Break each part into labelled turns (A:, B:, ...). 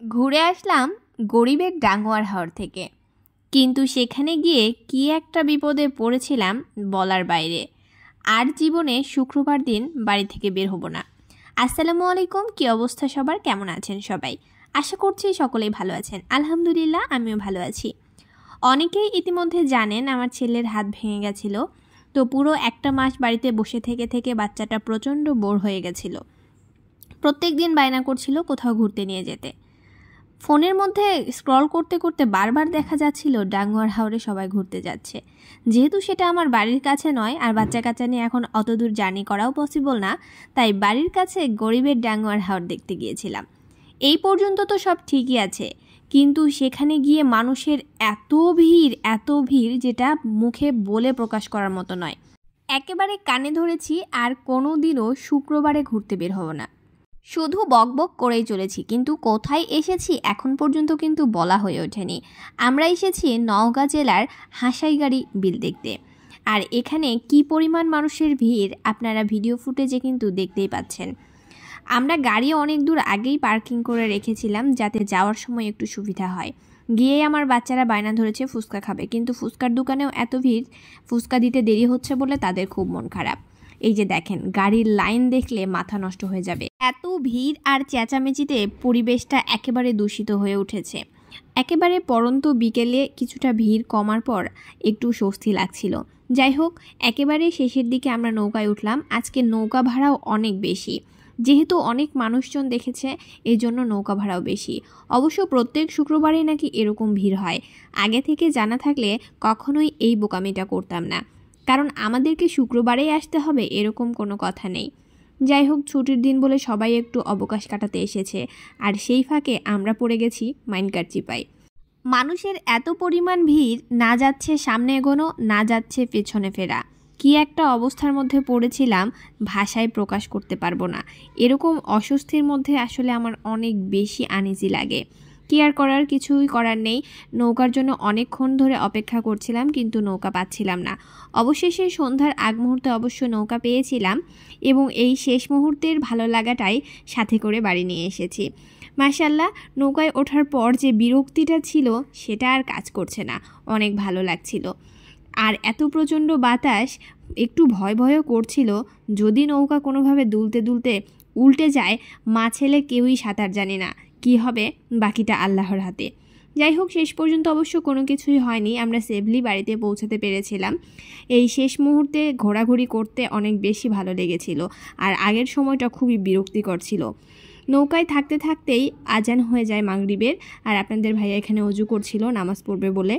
A: ঘুরে আসলাম গরিবের ডাঙ্গুয়ার হাওর থেকে, কিন্তু সেখানে গিয়ে কি একটা বিপদে পড়েছিলাম বলার বাইরে। আর জীবনে শুক্রবার দিন বাড়ি থেকে বের হব না। আসসালামু আলাইকুম, কি অবস্থা সবার, কেমন আছেন সবাই? আশা করছি সকলেই ভালো আছেন। আলহামদুলিল্লাহ, আমিও ভালো আছি। অনেকেই ইতিমধ্যে জানেন আমার ছেলের হাত ভেঙে গেছিল। তো পুরো একটা মাস বাড়িতে বসে থেকে থেকে বাচ্চাটা প্রচণ্ড বোর হয়ে গেছিল। প্রত্যেক দিন বায়না করছিল কোথাও ঘুরতে নিয়ে যেতে। ফোনের মধ্যে স্ক্রল করতে করতে বারবার দেখা যাচ্ছিল ডাঙ্গুয়ার হাওরে সবাই ঘুরতে যাচ্ছে। যেহেতু সেটা আমার বাড়ির কাছে নয় আর বাচ্চা কাচ্চা নিয়ে এখন অত দূর জার্নি করাও পসিবল না, তাই বাড়ির কাছে গরিবের ডাঙ্গুয়ার হাওর দেখতে গিয়েছিলাম। এই পর্যন্ত তো সব ঠিকই আছে, কিন্তু সেখানে গিয়ে মানুষের এত ভিড় যেটা মুখে বলে প্রকাশ করার মতো নয়। একেবারে কানে ধরেছি আর কোনো দিনও শুক্রবারে ঘুরতে বের হব না। শুধু বকবক করেই চলেছি, কিন্তু কোথায় এসেছি এখন পর্যন্ত কিন্তু বলা হয়ে ওঠেনি। আমরা এসেছি নওগাঁ জেলার হাসাইগাড়ি বিল দেখতে। আর এখানে কি পরিমাণ মানুষের ভিড় আপনারা ভিডিও ফুটেজে কিন্তু দেখতেই পাচ্ছেন। আমরা গাড়ি অনেক দূর আগেই পার্কিং করে রেখেছিলাম যাতে যাওয়ার সময় একটু সুবিধা হয়। গিয়েই আমার বাচ্চারা বায়না ধরেছে ফুচকা খাবে, কিন্তু ফুচকার দোকানেও এত ভিড়, ফুচকা দিতে দেরি হচ্ছে বলে তাদের খুব মন খারাপ। এই যে দেখেন, গাড়ির লাইন দেখলে মাথা নষ্ট হয়ে যাবে। এত ভিড় আর চেঁচামেচিতে পরিবেশটা একেবারে দূষিত হয়ে উঠেছে। একেবারে পরন্ত বিকেলে কিছুটা ভিড় কমার পর একটু স্বস্তি লাগছিল। যাই হোক, একেবারে শেষের দিকে আমরা নৌকায় উঠলাম। আজকে নৌকা ভাড়াও অনেক বেশি, যেহেতু অনেক মানুষজন দেখেছে এই জন্য নৌকা ভাড়াও বেশি। অবশ্য প্রত্যেক শুক্রবারেই নাকি এরকম ভিড় হয়। আগে থেকে জানা থাকলে কখনোই এই বোকামিটা করতাম না, কারণ আমাদেরকে শুক্রবারেই আসতে হবে এরকম কোনো কথা নেই। যাই হোক, ছুটির দিন বলে সবাই একটু অবকাশ কাটাতে এসেছে, আর সেই ফাঁকে আমরা পড়ে গেছি মাইনকার চিপায়। মানুষের এত পরিমাণ ভিড়, না যাচ্ছে সামনে এগোনো, না যাচ্ছে পেছনে ফেরা। কি একটা অবস্থার মধ্যে পড়েছিলাম, ভাষায় প্রকাশ করতে পারবো না। এরকম অস্বস্তির মধ্যে আসলে আমার অনেক বেশি আনইজি লাগে। কি আর করার, কিছুই করার নেই। নৌকার জন্য অনেকক্ষণ ধরে অপেক্ষা করছিলাম, কিন্তু নৌকা পাচ্ছিলাম না। অবশেষে সন্ধ্যার আগ মুহূর্তে অবশ্য নৌকা পেয়েছিলাম, এবং এই শেষ মুহূর্তের ভালো লাগাটাই সাথে করে বাড়ি নিয়ে এসেছি। মাশাআল্লাহ, নৌকায় ওঠার পর যে বিরক্তিটা ছিল সেটা আর কাজ করছে না, অনেক ভালো লাগছিল। আর এত প্রচণ্ড বাতাস, একটু ভয়ও করছিল যদি নৌকা কোনোভাবে দুলতে দুলতে উল্টে যায়। মা ছেলে কেউই সাঁতার জানি না, কি হবে বাকিটা আল্লাহর হাতে। যাই হোক, শেষ পর্যন্ত অবশ্য কোনো কিছুই হয়নি, আমরা সেফলি বাড়িতে পৌঁছাতে পেরেছিলাম। এই শেষ মুহূর্তে ঘোরাঘুরি করতে অনেক বেশি ভালো লেগেছিল, আর আগের সময়টা খুবই বিরক্তিকর ছিল। নৌকায় থাকতে থাকতেই আজান হয়ে যায় মাগরিবের, আর আপনাদের ভাইয়া এখানে ওযু করছিল নামাজ পড়বে বলে।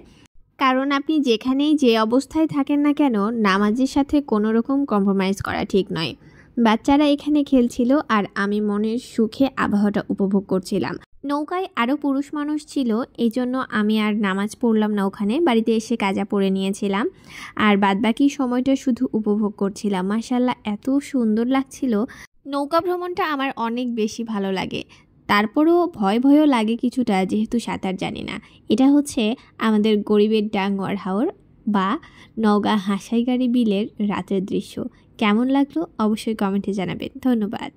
A: কারণ আপনি যেখানেই যে অবস্থায় থাকেন না কেন, নামাজের সাথে কোনো রকম কম্প্রোমাইজ করা ঠিক নয়। বাচ্চারা এখানে খেলছিল আর আমি মনের সুখে আবহাওয়াটা উপভোগ করছিলাম। নৌকায় আরও পুরুষ মানুষ ছিল, এই জন্য আমি আর নামাজ পড়লাম না ওখানে, বাড়িতে এসে কাজা পড়ে নিয়েছিলাম। আর বাদবাকি সময়টা শুধু উপভোগ করছিলাম। মাশাআল্লাহ, এত সুন্দর লাগছিল। নৌকা ভ্রমণটা আমার অনেক বেশি ভালো লাগে। তারপরও ভয়ও লাগে কিছুটা, যেহেতু সাঁতার জানি না। এটা হচ্ছে আমাদের গরিবের ডাঙ্গুয়ার হাওর বা নওগাঁ হাসাইগাড়ি বিলের রাতের দৃশ্য। কেমন লাগলো অবশ্যই কমেন্টে জানাবেন। ধন্যবাদ।